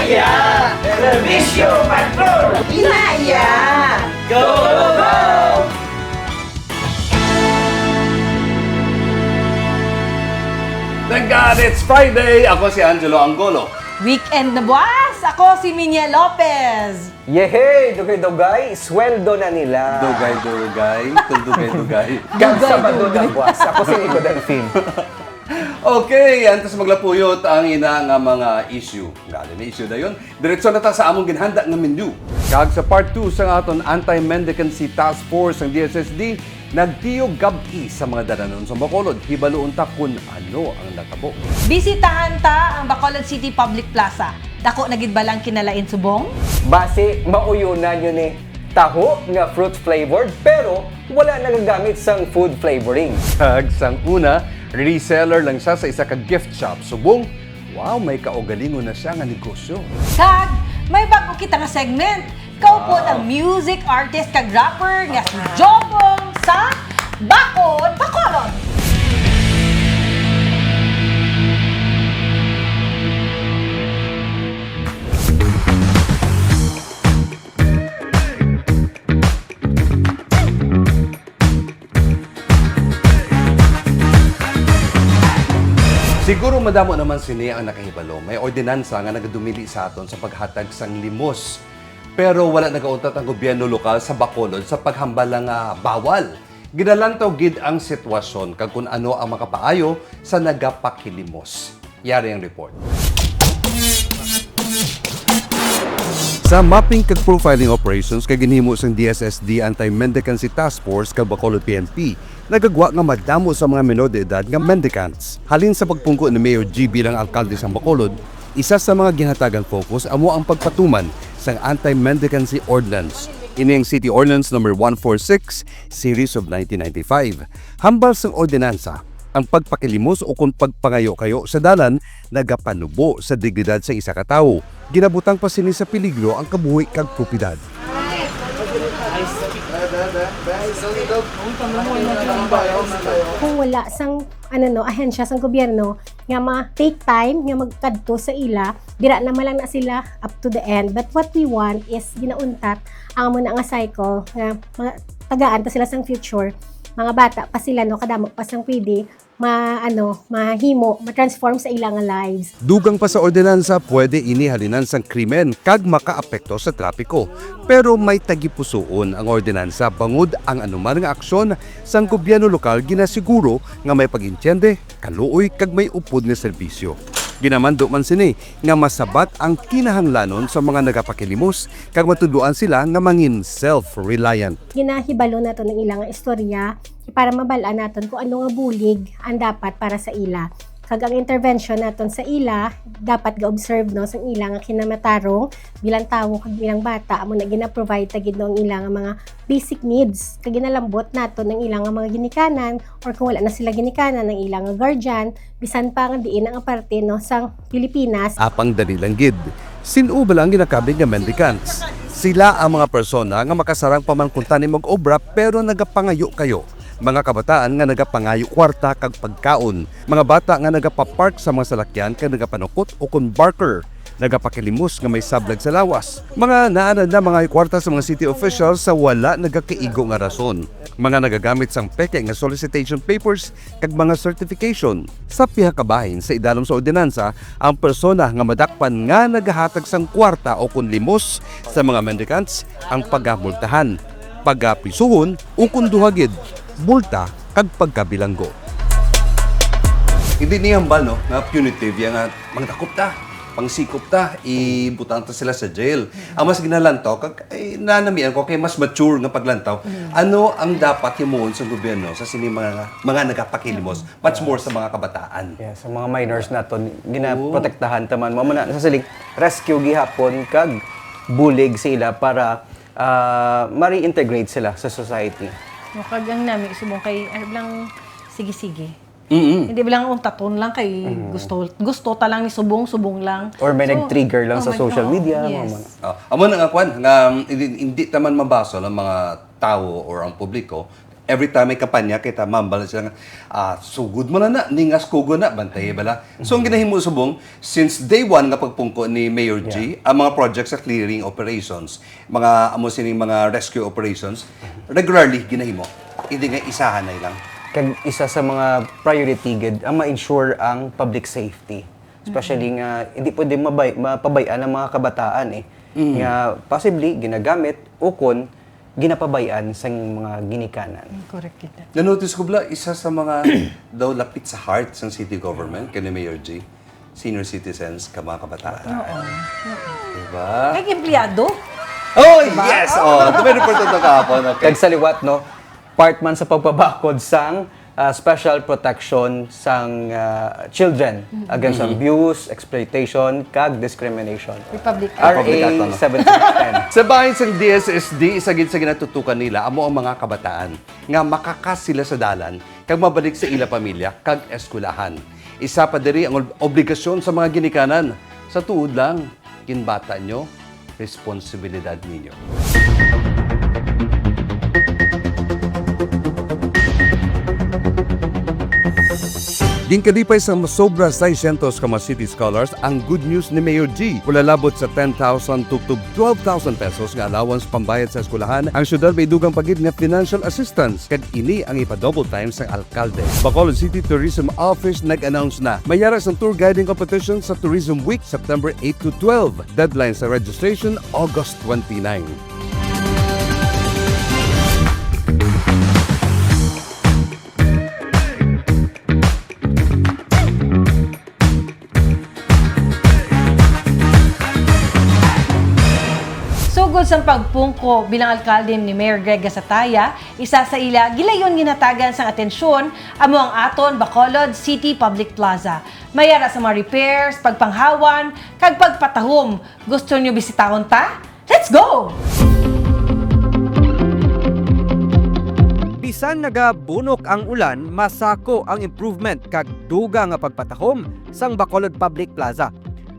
Inaya! Servisyo Patrol! Inaya! Go, go, go! Thank God it's Friday! Ako si Angelo Anggolo. Weekend na buwas! Ako si Minya Lopez! Yehey! Dugay-dugay, sweldo na nila. Dugay-dugay, dugay-dugay. Kag Sabado na buwas. Ako si Nico Delfin. Okay, antes maglapuyot ang ina nga mga issue. Gali na issue na yun. Diretso na ta sa among ginhanda nga menu. Kag sa part 2 sa aton Anti-Mendicancy Task Force ng DSSD, nagtiyog gabi sa mga dananon sa Bacolod. Hibaluon ta kung ano ang natabo. Bisitahan ta ang Bacolod City Public Plaza. Dako na gid ba lang kinalain subong? Base, mauyunan yun eh. Taho nga fruit flavored pero wala nagagamit sang food flavoring. Kag sang una, reseller lang siya sa isa ka gift shop. Subong, wow, may kaugalingon na siya nga negosyo. Kag, may bago kita nga segment. Kaupod ang music artist kag rapper nga si Jobong sa Bacod, Bacolod. Siguro madamo naman sini ang nakahibalo. May ordinansa nga nagadumili sa aton sa paghatag sang limos. Pero wala nagauntat ang gobyerno lokal sa Bacolod sa paghambal nga bawal. Ginalantaw gid ang sitwasyon kag kung ano ang makapaayo sa nagapakilimos. Yari ang report. Sa mapping kag profiling operations kag ginhimo sang DSSD Anti-Mendicancy Task Force kag Bacolod PNP, nagagwa nga madamo sa mga menor de edad nga mendicants. Halin sa pagpungko ni Mayor G bilang alkalde sa Bacolod, isa sa mga ginhatagan focus amo ang pagpatuman sang Anti-Mendicancy Ordinance. Ini ang City Ordinance No. 146 Series of 1995. Hambal sang ordinansa ang pagpakilimos o kung pagpangayo-kayo sa dalan nagapanubo sa dignidad sa isa ka tawo. Ginabutang pa sini sa peligro ang kabuhi kag propiedad. Kung wala sang ahensya sang gobyerno nga ma-take time nga magkadto sa ila, dira na malang na sila up to the end. But what we want is ginauntat ang muna nga cycle nga tagaan ta sila sang future. Mga bata pa sila kadamo pa sang pwede mahimo, ma-transform sa ilang lives. Dugang pa sa ordinansa, pwede inihalinan sang krimen kag makaapekto sa trapiko. Pero may tagipusoon ang ordinansa bangod ang anuman nga aksyon sang gobyerno lokal ginasiguro nga may pag-intyende, kaluoy kag may upod nga serbisyo. Ginamando man sini nga masabat ang kinahanglanon sa mga nagapakilimos kag matuduan sila nga mangin self-reliant. Ginahibalo nato ng ilang istorya para mabalaan naton kung ano nga bulig ang dapat para sa ila. Kag ang intervention naton sa ila dapat ga-observe sa ilang nga kinamatarong bilang tawo kag bilang bata amo na gina-provide tagid ang ilang mga basic needs kag ginalambot naton ang ilang mga ginikanan or kung wala na sila ginikanan ng ilang guardian bisan pa nga diin ang parte sang Pilipinas. Apang dali lang gid. Sinuba lang ginakabig nga mendicants. Sila ang mga persona nga makasarang pamangkuntan ni mag-obra pero nagapangayo kayo. Mga kabataan nga nagapangayo kwarta kag pagkaon, mga bata nga nagapapark sa mga salakyan kag nagapanukot o kun barker, nagapakilimos nga may sablag sa lawas, mga naanad na mga kwarta sa mga city officials sa wala nagakaigo nga rason, mga nagagamit sang peke nga solicitation papers kag mga certification. Sa piha ka bahin sa idalom sa ordinansa, ang persona nga madakpan nga nagahatag sang kwarta o kun limos sa mga mendicants ang pagamultahan, pagapisuhon o kun duhagid multa kag pagkabilanggo. Hindi niya hambal na punitive yang mga takop ta, pangsikop ta, ibutang ta sila sa jail. Ang mas ginalantaw kag nanamian ko kay mas mature nga paglantaw. Ano ang dapat himuon sa gobyerno sa sini mga nagapakilimos, much more sa mga kabataan. Yeah, sa mga minors naton ginaprotektahan taman mo na sa siling rescue gihapon kag bulig sila para ma-reintegrate sila sa society. Kagang namin subong kay lang sige-sige. Hindi ba lang taton lang kay gusto ta lang ni subong lang. Or may nag-trigger lang sa social media. Yes. Amo na nga kwan nga hindi taman mabaso ng mga tao or ang publiko every time may kampanya, kita mambal sila nga, sugod mo na, ningas kugo na, bantay bala. So, ang ginahimo subong, since day one nga pagpungko ni Mayor G, ang mga projects sa clearing operations, mga amo sining mga rescue operations, regularly ginahimo. Hindi nga isahan na ilang. Kag isa sa mga priority gid ang ma-ensure ang public safety. Especially nga hindi pwede mapabayaan ang mga kabataan nga possibly ginagamit o kon ginapabayaan sa mga ginikanan. Correct kita. Na-notice ko bala, isa sa mga daw lapit sa heart ng city government, kay ni Mayor G, senior citizens, ka mga kabataan. Diba? Kay empleyado? Oh, yes! Oh, tumay-report ito kahapon. Okay. Kag sa liwat no, part man sa pagpabakod sang special protection sang children against abuse, exploitation, kag discrimination. Republic RA Act. 7610. Sa bahin sa DSSD, isa gid sa ginatutukan nila amo ang mga kabataan nga makakas sila sa dalan kag mabalik sa ila pamilya kag eskwelahan. Isa pa diri ang obligasyon sa mga ginikanan. Sa tuod lang, kinbata nyo, responsibilidad ninyo. Ginkadipay sa sobra 600 ka mga city scholars ang good news ni Mayor G. Pulalabot sa 10,000 tugtog 12,000 pesos nga allowance pambayad sa eskwelahan, ang syudad may dugang pagid nga financial assistance. Kag ini ang ipa-double time sa alkalde. Bacolod City Tourism Office nag-announce na mayara sa tour guiding competition sa Tourism Week September 8 to 12. Deadline sa registration August 29. Sugod sa pagpungko bilang alkalde ni Mayor Greg Gasataya, isa sa ila gilayon ginatagan sang atensyon amo ang aton Bacolod City Public Plaza. Mayara sa mga repairs, pagpanghawan, kag pagpatahom. Gusto niyo bisitahon ta? Let's go! Bisan nagabunok ang ulan, masako ang improvement kag duga nga pagpatahom sang Bacolod Public Plaza.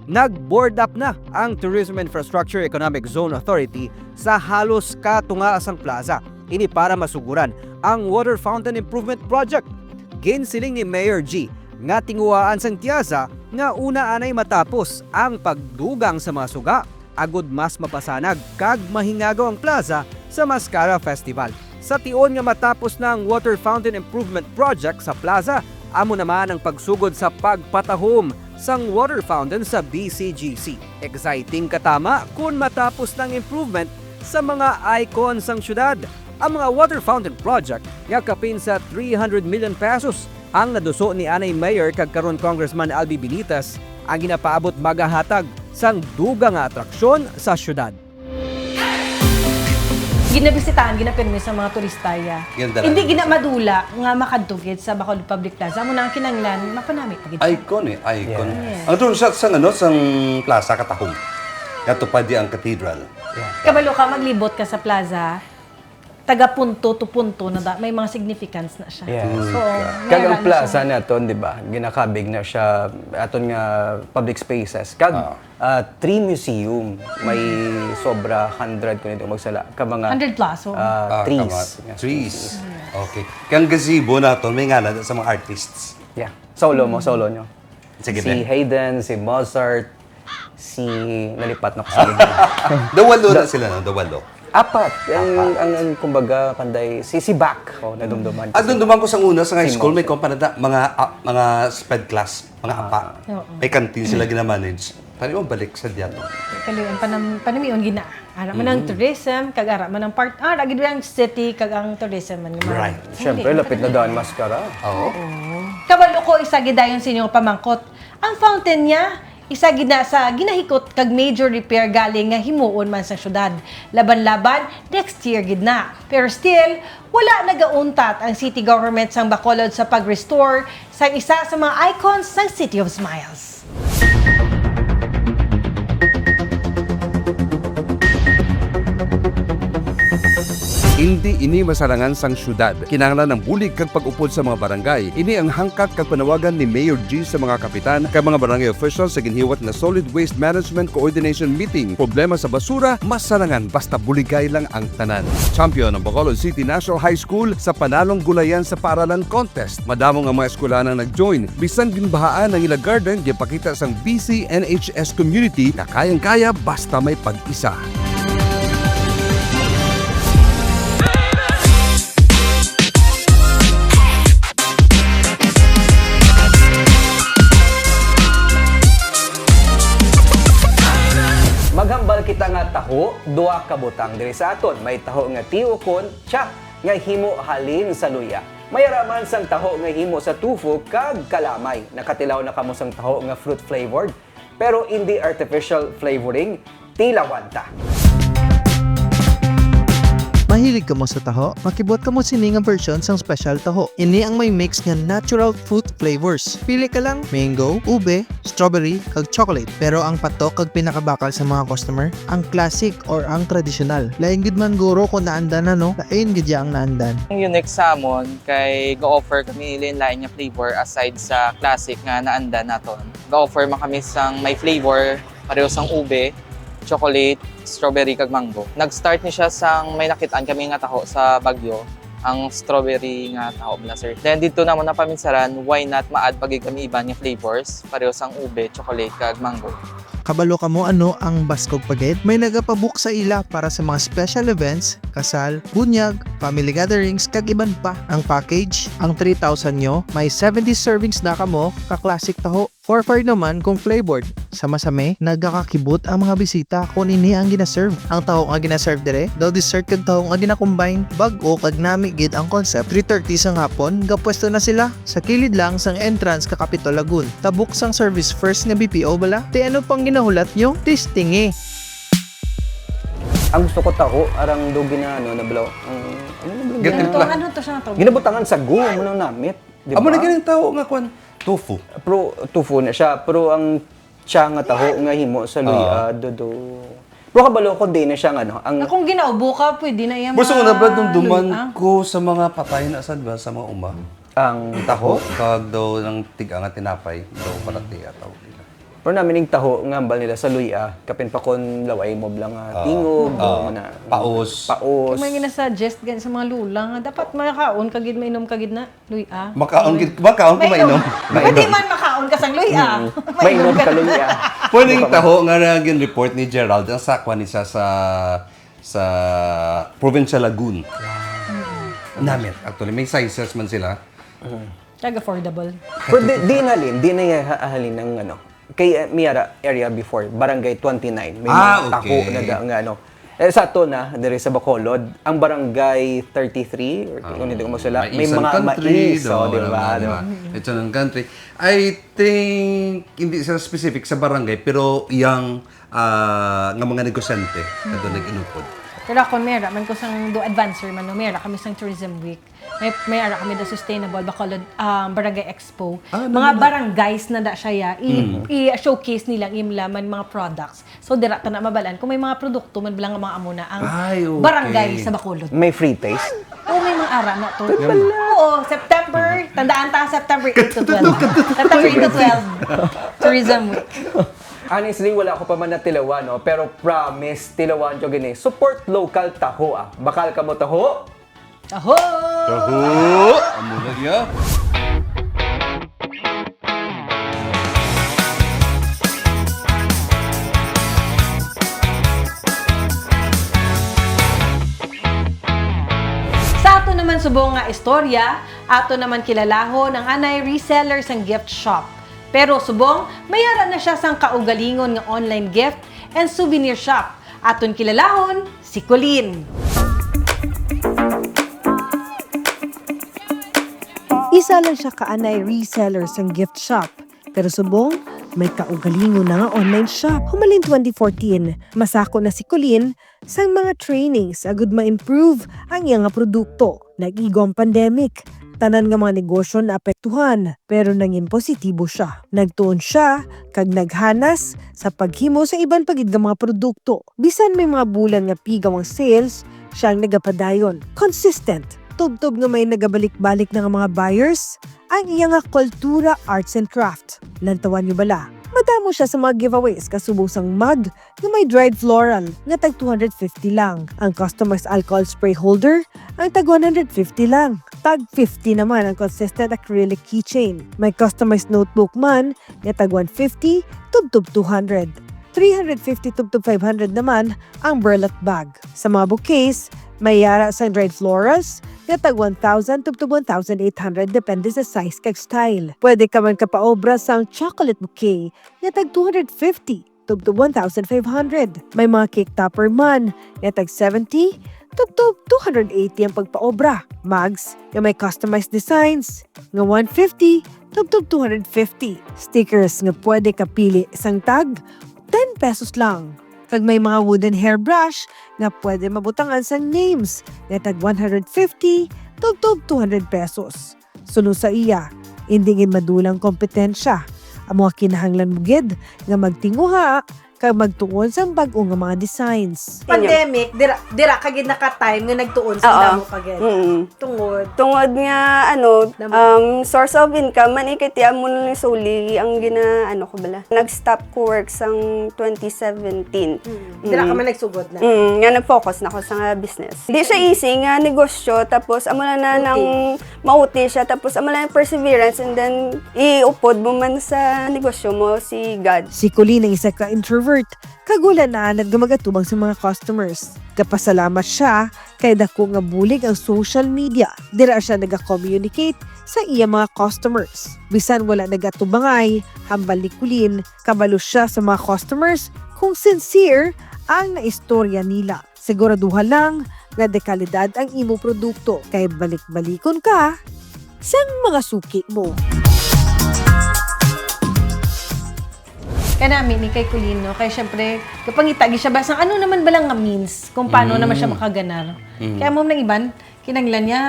Nag-board up na ang Tourism Infrastructure Economic Zone Authority sa halos katunga sang plaza. Ini para masuguran ang Water Fountain Improvement Project. Ginsiling ni Mayor G nga tinguhaan sang tiyaza nga una anay matapos ang pagdugang sa mga suga agud mas mapasanag kag mahingagaw ang plaza sa Mascara Festival. Sa tion nga matapos na ang Water Fountain Improvement Project sa plaza, amo naman ang pagsugod sa pagpatahom sang water fountain sa BCGC. Exciting katama kung matapos ng improvement sa mga icon sang syudad. Ang mga water fountain project yakapin sa 300 million pesos. Ang naduso ni anay Mayor kag karon Congressman Albi Benitez ang ginapaabot magahatag sang dugang nga atraksyon sa syudad. Ginabisitaan, ginapirmi sa mga turistaya. Ganda Hindi lang. ginamadula nga makadtugid sa Bacolod Public Plaza. Muna ang kinanglan, mapanamit pagid. Icon icon. Yeah. Ang doon sa sang plaza katahom. Katupad di ang cathedral. Kabalo ka, maglibot ka sa plaza, taga punto to punto na may mga significance na siya. Yes. So, Kag mayroon ang na plaza siya. naton, di ba? Ginakabig na siya aton nga public spaces. Kag tree museum may sobra 100 kun ito magsala ka mga 100 plus. Oh. trees. Trees. Okay. Kang gazebo naton may ngalan sa mga artists. Yeah. Solo nyo. Sige Si din. Haydn, si Mozart, si nalipat na ko sa Dawalo na sila, no? Dawalo. Apat. Ang kumbaga panday si Bach. Oh, nadumduman. Doon duman ko sa una sa high school, may kompanada, mga sped class, mga apa. Oo. May kantin sila gina-manage. Paano mo balik sa diyan? Kaluyan panamion gina. Ara man ang tourism, kag ara man ang part lagi ang city kag ang tourism man. Right. Siyempre, lapit na daan maskara. Oo. Kabalo ko isa gidayon sa inyong pamangkot. Ang fountain niya isa gina sa ginahikot kag major repair galing nga himuon man sa syudad. Laban-laban next year gid na. Pero still wala nagauntat ang city government sang Bacolod sa pag-restore sa isa sa mga icons ng City of Smiles. Hindi ini masarangan sang syudad. Kinahanglan ng bulig kag pag-upod sa mga barangay. Ini ang hangkat kag panawagan ni Mayor G sa mga kapitan kag mga barangay officials sa ginhiwat na Solid Waste Management Coordination Meeting. Problema sa basura, masarangan basta buligay lang ang tanan. Champion ng Bacolod City National High School sa panalong gulayan sa paaralan contest. Madamong ang mga eskwelahan ang nag-join. Bisan ginbahaan ng ila garden, gipakita sang BC NHS community na kayang-kaya basta may pag-isa. Maghambal kita nga taho, duwa ka butang diri sa aton. May taho nga tiukon, tsak, nga himo halin sa luya. May araman sang taho nga himo sa tufu kag kalamay. Nakatilaw na kamo sang taho nga fruit flavored, pero hindi artificial flavoring, tilawan ta. Mahilig ka mo sa taho? Makibot ka mo sini nga version sang special taho. Ini ang may mix nga natural fruit flavors. Pili ka lang mango, ube, strawberry, kag chocolate. Pero ang patok kag pinakabakal sa mga customer, ang classic or ang traditional. Lain gid man guro kung naandan na no, lain gid ang naandan. Ang unique sa amon kay go-offer kami lain nga flavor aside sa classic nga naanda naton. Go-offer man kami sang may flavor pareho sang ube, chocolate, strawberry kag mango. Nag-start ni siya sang may nakitaan kami nga taho sa Baguio, ang strawberry nga taho blaster. Then dito namon na paminsaran, why not ma-add pagi kami iba nga flavors pareho sang ube, chocolate kag mango. Kabalo ka mo ano ang Baskog Paged? May nagapabook sa ila para sa mga special events, kasal, bunyag, family gatherings, kag iban pa. Ang package, ang 3,000 nyo, may 70 servings na kamo, ka-classic taho. 4-4 naman kung flavored. Sama-same, nagkakakibot ang mga bisita kung ini ang ginaserve. Ang taho nga ginaserve dire, daw dessert kag taho nga ginakombine, bag-o kag nami gid ang concept. 3:30 sang hapon, gapwesto na sila. Sa kilid lang sang entrance ka Capitol Lagoon. Tabuk sang service first nga BPO bala. Ti ano pang ginahulat nyo? Testing eh. Ang gusto ko taho, arang do ginano na blaw. Gatimpla. Ano to siya na to? Ginabutangan sa go, mo nang namit. Diba? Amo na ganang tao nga kwan. Tofu. Pero tufu na siya, pero ang siya nga taho nga himo sa luya, do. Pero kabalo ko din na siya nga, no? Ang Kung ginaubo ka, pwede na yung Gusto ko na ba nung duman luya? ko sa mga patay na sad ba sa mga uma? ang Taho, taho. kag daw ng tiga nga tinapay, daw palati ataw nila. Pero namin yung taho nga ambal nila sa luya, kapin pa kon laway mo lang tingog, na Paos. paos. Kung may ginasuggest gan sa mga lula nga, dapat makaon kagid, mainom kagid na luya. Makaon ko mainom. Pwede man makaon ka sang luya. Mainom ka luya. Pwede yung taho nga naging report ni Gerald ang sakwa ni siya sa Provincial Lagoon. Namit. Actually, may sizes man sila. Kag affordable. Pero di na halin ng ano. Kay Miara area before, Barangay 29. May mga taho okay. na nga ano. Sa to na, dire sa Bacolod, ang Barangay 33, or kung hindi ko masala, may mga mais, di ba? It's an country. I think, hindi sa specific sa barangay, pero yung nga mga negosyante na doon nag-inupod. Pero ako mera man ko sang do advancer man no mera kami sang tourism week. May ara kami do sustainable Bacolod Barangay Expo. Mga barangays na da siya i-showcase nila ang imlaman mga products. So dira ta na mabalan kung may mga produkto man bilang mga amo na ang Ay, okay. barangay sa Bacolod. May free taste. Oo, may mga ara na to. Oo, September, tandaan ta September 8 to 12. September 8 to 12. Tourism week. Honestly, wala ko pa man na tilawan, no? Pero promise, tilawan ko gini. Support local taho, ah. Bakal ka mo taho? Aho! Amo na diya. Sa ato naman subong nga istorya, ato naman kilalahon ang anay reseller sang gift shop. Pero subong, mayara na siya sang kaugalingon nga online gift and souvenir shop. Aton kilalahon, si Colleen. Isa lang siya kaanay reseller sang gift shop. Pero subong, may kaugalingon na nga online shop. Humalin 2014, masako na si Colleen sang mga trainings agud ma-improve ang iyang nga produkto. Nag-igo ang pandemic. Tanan nga mga negosyo na apektuhan, pero nangin positibo siya. Nagtuon siya, kag naghanas sa paghimo sa iban pagid nga mga produkto. Bisan may mga bulan nga pigaw ang sales, Siya ang nagapadayon. Consistent. Tubtob nga may nagabalik-balik ng mga buyers ang iyang nga kultura, arts and craft. Lantawan niyo bala? Madamo siya sa mga giveaways kasubusang mug na may dried floral nga tag 250 lang. Ang customized alcohol spray holder ang tag 150 lang. Tag 50 naman ang consistent acrylic keychain. May customized notebook man nga tag 150 tubtob 200. 350 tubtob 500 naman ang burlap bag. Sa mga bouquets, may yara sa dried florals nga tag 1,000 tubtob 1,800 depende sa size kag style. Pwede ka man kapaobra sa chocolate bouquet nga tag 250 tubtob 1,500. May mga cake topper man nga tag 70 tubtob 280 ang pagpaobra. Mugs nga may customized designs nga 150 tubtob 250. Stickers nga pwede kapili isang tag 10 pesos lang. Kag may mga wooden hairbrush nga pwede mabutangan sa names nga tag 150 tubtob 200 pesos. Sunod sa iya, indingin madulang kompetensya. Ang mga kinahanglan mo gid nga magtinguha kag magtuon sa bag-o nga mga designs. Pandemic, dira kagid naka-time nga nagtuon sa damo kagid. Tungod nga source of income man ikiti amo ni suli ang ko bala. Nag-stop ko work sang 2017. Dira ka man nagsugod na. Nga nag-focus na ko sa nga business. Di siya easy nga negosyo tapos amo na nang mauti siya tapos amo na perseverance and then iupod mo man sa negosyo mo si God. Si Colleen ang isa ka introvert. Kagulan na nagamagatubang sa mga customers. Kapasalamat siya kay dako nga bulig ang social media. Dira siya naga-communicate sa iya mga customers. Bisan wala nagatubangay, hambal ni Colleen, kabalo siya sa mga customers kung sincere ang naistorya nila. Siguraduhan lang nga dekalidad ang imo produkto kay balik-balikon ka sa mga suki mo. Kanami ni kay Colleen, no? Kaya syempre, kapangitagi siya ba, ano naman ba lang nga means kung paano naman siya makaganar. Kaya mo nang iban, kinanglan niya,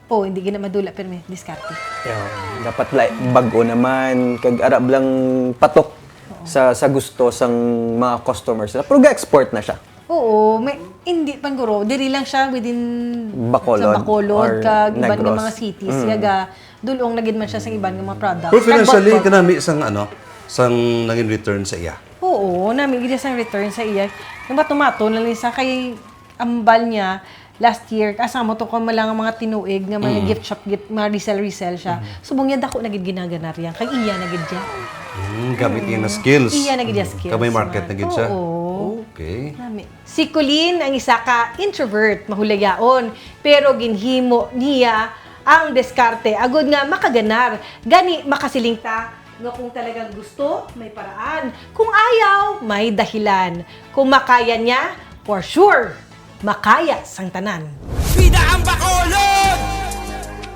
hindi gina madula, pero may diskarte. Dapat bago naman, kag arab lang patok sa gusto sang mga customers. Pero ga-export na siya. Oo, hindi panguro, diri lang siya within Bacolod, sa Bacolod, or kag iban nga Negros. mga cities, yaga, dulong nagid man siya sa iban nga mga products. Pero financially, kanami sang naging return sa iya. Oo, namin gid sa return sa iya. Yung mato na sa kay ambal niya last year kasama to ko lang ang mga tinuig nga mga gift shop, mga resell siya. Subong niya dako na gid ginaganar yan. Kay iya na gid siya. Gamit niya na skills. Iya na gid niya skills. Kamay market na gid siya. Oo. Okay. Si Colleen ang isa ka introvert, mahulayaon, pero ginhimo niya ang diskarte agud nga makaganar. Gani makasiling ta nga kung talagang gusto, may paraan. Kung ayaw, may dahilan. Kung makaya niya, for sure, makaya sang tanan. Bida ang Bacolod!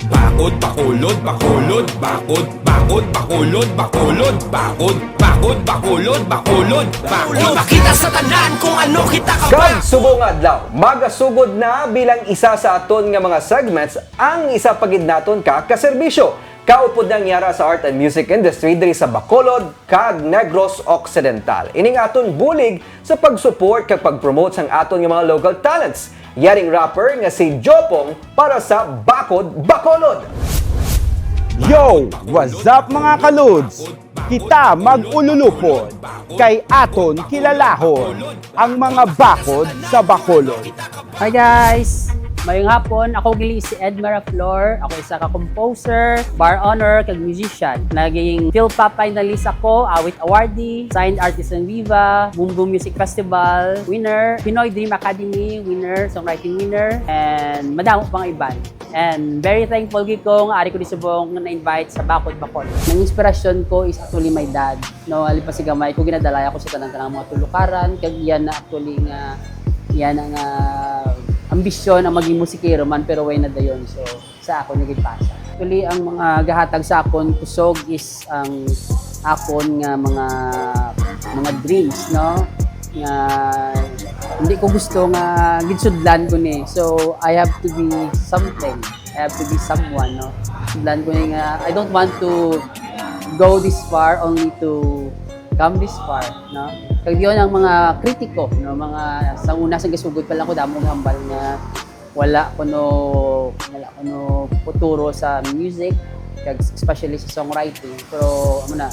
Bakod, bakulod, bakulod, bakod, bakod, bakulod, bakulod, bakod, bakod, bakulod, bakulod, bakod. Makita sa tanan kung ano kita ka ba. Kag subong adlaw, magasugod na bilang isa sa aton nga mga segments ang isa pagid naton ka kaserbisyo. Kaupod ng yara sa art and music industry diri sa Bacolod kag Negros Occidental. Ining aton bulig sa pag-support kag pag-promote sang aton nga mga local talents. Yaring rapper nga si Jopong para sa Bakod Bacolod. Yo! What's up mga kaluds? Kita mag-ululupod kay aton kilalahon ang mga bakod sa Bacolod. Hi guys! Mayong hapon, ako gili si Edmara Flor. Ako isa ka composer, bar owner, kag musician. Naging PhilPop finalist ako, awit awardee, signed artist ng Viva, Boom Boom Music Festival winner, Pinoy Dream Academy winner, songwriting winner, and madamo pang iban. And very thankful gid ko nga ari ko di subong na-invite sa Bakod Bacolod. Ang inspirasyon ko is actually my dad. No, ali pa si gamay ko ginadalaya ko sa tanang-tanang mga tulukaran, kag yan na actually nga yan ang ambisyon ang maging musikero man pero way na dayon, so sa ako nagipasa. Actually ang mga gahatag sa akon kusog is ang akon nga mga dreams, no, nga hindi ko gusto nga gidsudlan ko ni, so I have to be something, I have to be someone, no. Sudlan ko ni nga I don't want to go this far only to come this far, no? Kag diyon ang mga kritiko, no, mga sa una sa gasugod pa lang ko damo hambal nga wala kuno futuro sa music, kag especially sa songwriting. Pero amo na,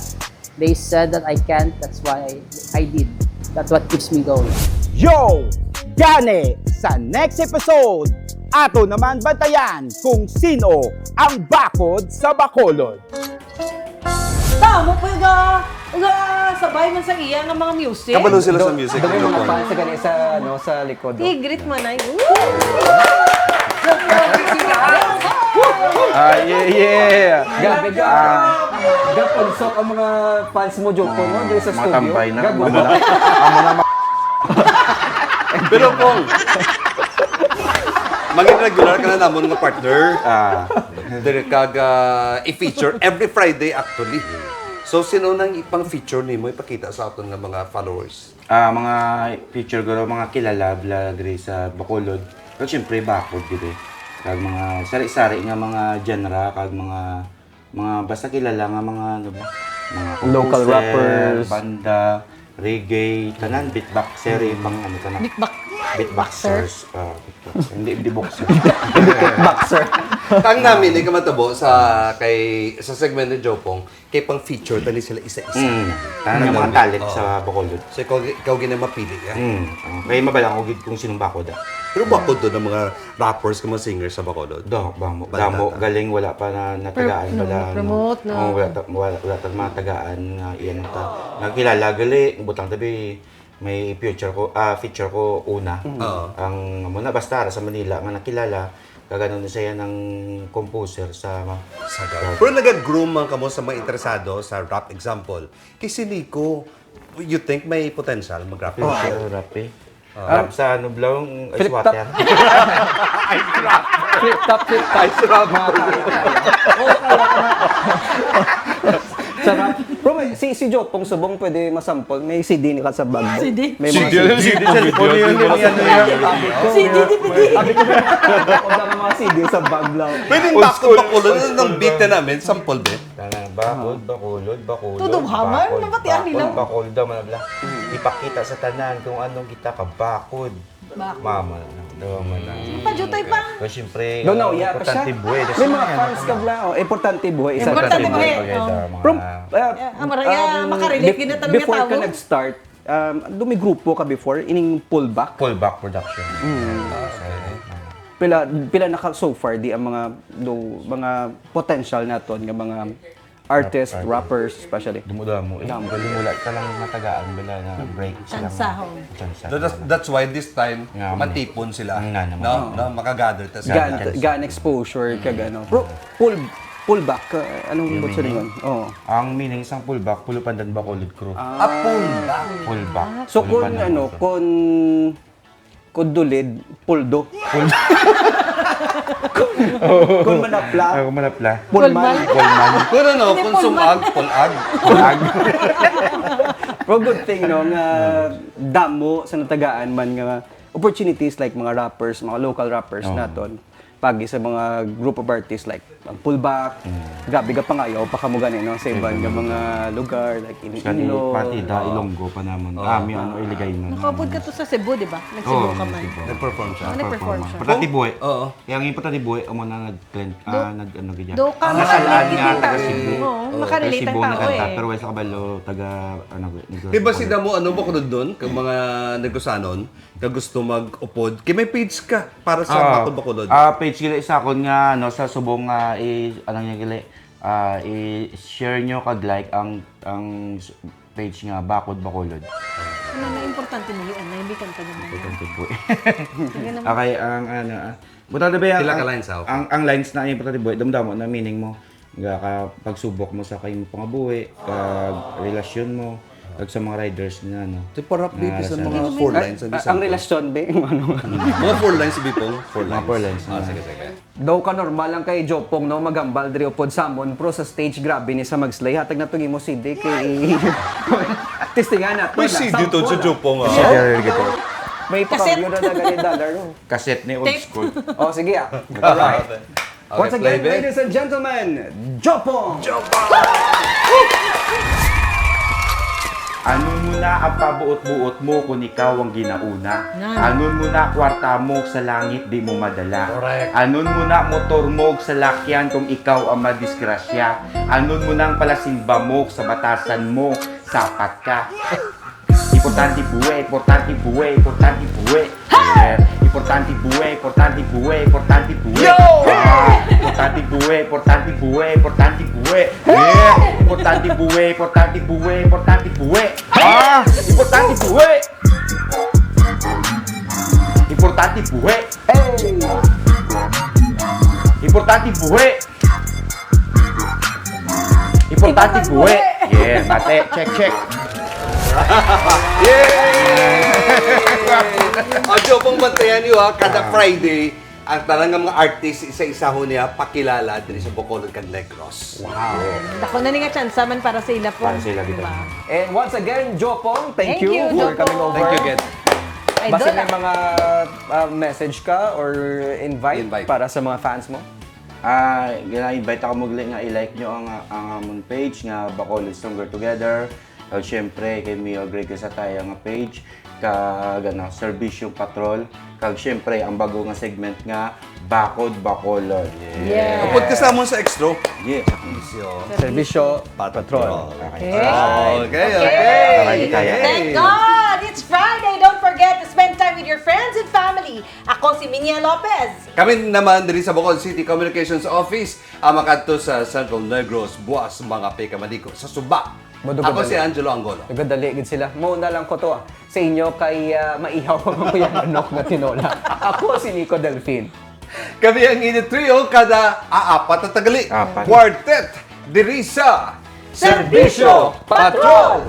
they said that I can't, that's why I did. That's what keeps me going. Yo! Gane! Sa next episode, ato naman bantayan kung sino ang bakod sa Bacolod. Tama po sabay man sa iya ng mga music. Kabalo sila sa music. Dami mga fans sa gani sa likod. Tigrit man ay. Yeah. Gabi ka. Gaponsok ang mga fans mo, Joko, no? Dito sa studio. Matampay na. Gago. Pero Pong, maging regular ka na namon nga partner. Dire kag i-feature every Friday actually. So sino nang ipang-feature nimo ipakita sa aton nga mga followers? Mga feature ko mga kilala diri sa Bacolod. Pero syempre bakod diri. Kag mga sari-sari nga mga genre kag mga basta kilala nga mga ano ba? Mga Local composer, rappers, banda, reggae, tanan beatboxer, pang ano tanan. Beatboxers. Hindi boxer. Boxer. Tang namin ni kamatabo sa segment ni Jopong kay pang feature tani sila isa-isa. Tanan nga mga talent sa Bacolod. So ikaw gina mapili ka. Kaya mabalang ko kung sinong bakod. Pero bakod doon ang mga rappers, mga singers sa Bacolod. Damo galing wala pa na natagaan wala. Promote no. Wala ta mga tagaan nga iyan ta. Nagkilala gali butang tabi may feature ko una. Ang muna basta sa Manila nga nakilala kaganon na siya ng composer sa Pero nag-groom man kamo sa mga interesado sa rap example. Kasi Nico, you think may potential mag-rap? Rap eh. Rap sa ano blong Flip top. swatter. Flip top. Sarap. Bro, si Jopong Subong pwede masample. May CD ni ka sa bag. CD? May mga CD cellphone yun. CD, DVD. Abi ko ba mga CD sa bag lang. Pwedeng bakod ng beat na namin, sample din. Bacolod. Tudong haman, nabatian nila. Bacolod daw manabla. Ipakita sa tanan kung anong kita ka bakod. Mama na. Pajutay pa. Pero siyempre, Don't know, yeah, pa siya. importante buhay. May mga fans ka bla. Importante buhay. Isa Importante buhay. Makarelate gina talaga before tao. ka nag-start, dumigrupo ka before, ining pullback. Pullback production. Pila naka so far di ang mga potential naton nga mga artists, rappers especially. Dumudamo. Galimula ka lang matagaan bala na break silang. That's why this time, matipon sila. No, makagather ta sila. Gan exposure kag ano. Pullback, anong butso rin? Ang meaning isang pullback, pulupandan Bacolod crew. Pullback. So kung dulid, puldo. Kung manapla. Pulman. Kung ano, kung sumag, pulag. Pero good thing, no, nga damo sa natagaan man nga opportunities like mga rappers, mga local rappers naton. Pagi sa mga group of artists like pullback, grabe ka pangayaw pa kamo gani no sa ibang mga lugar like Iloilo, Partida, Ilonggo pa naman. Ami ano iligay na. Nakapod ka to sa Cebu, di ba? Nag-Cebu ka man. Nag-perform siya. Nag-perform siya. Patati buhay. Oo. Yang yung patati buhay amo na nag-ano ganyan. Do ka Nasalaan nga makarelate taga ang Cebu. tao. Makarelate ang Cebu tao nakanta, eh. pero wala sa kabalo taga ano. Di ba sila mo ano ba kunod doon? Kag mga negosanon, kag gusto mag-upod. Kay may page ka para sa Bacolod. Page gila isa kon nga no sa subong nga anong niya gili i-share nyo kag like ang page nga Bakod Bacolod. Ano na importante mo yun? Hindi kanta naman. Okay, ang ano buta ba yan? Pila ka lines ang lines na importante buhay, damdamo na meaning mo nga ka pagsubok mo sa kayong pangabuhi, kag relasyon mo, kag sa mga riders nga no. Ito parang baby sa mga 4 lines. Ang relasyon ba? Mga 4 lines si Bipong. 4 lines. Sige. Daw ka normal lang kay Jopong no magambal diri upod samon pro sa stage grabe ni sa magslay hatag na tungi mo CD kay testingan nato. May CD to sa Jopong. May pa-view na gani dollar no. Cassette ni old school. Oh sige Alright. Once again, ladies and gentlemen, Jopong! Anon mo na ang pabuot-buot mo kung ikaw ang ginauna. Anon mo na kwarta mo sa langit di mo madala. Correct. Anon mo na motor mo sa lakyan kung ikaw ang madisgrasya. Anon mo na ang palasimba mo sa batasan mo, sapat ka. Importante buhay, importante buhay, importante buhay. Importante buhay, importante buhay, importante buhay. Importante buhay, importante buhay, importante buhay. Importante buhay, importante buhay, importante buhay. Importante buhay. Importante buhay. Importante buhay. Importante buhay. Yeah, mate, check. Adyo pong bantayan niyo kada Friday, ang talagang mga artist isa-isa ho niya pakilala din sa Bacolod kag Negros. Wow. Ako na nga chance man para sa ila po. Para sa ila, dito. And once again, Jopong, thank you for Jopong. coming over. Thank you again. Basta may mga message ka or invite para sa mga fans mo? Gina-invite ako nga i-like nyo ang among page nga Bacolod Stronger Together. Kag syempre kay Mio Greg sa tayo nga page kag Servisyong Patrol. Kag syempre ang bago nga segment nga Bakod Bacolod. Yeah. Kapag kasama sa extra. Yeah. Serbisyo Patrol. Okay. Thank God! It's Friday! Don't forget to spend time with your friends and family. Ako si Minia Lopez. Kami naman diri sa Bacolod City Communications Office ang makadto sa Central Negros, Buas, mga Pekamadiko sa Suba. Ako si Angelo Angolo. Nagadali gid sila. Mo na lang ko to sa inyo kay maihaw ko yung manok na tinola. Ako si Nico Delfin. Kami ang init trio kada apat na tagali. Quartet diri sa Serbisyo Patrol!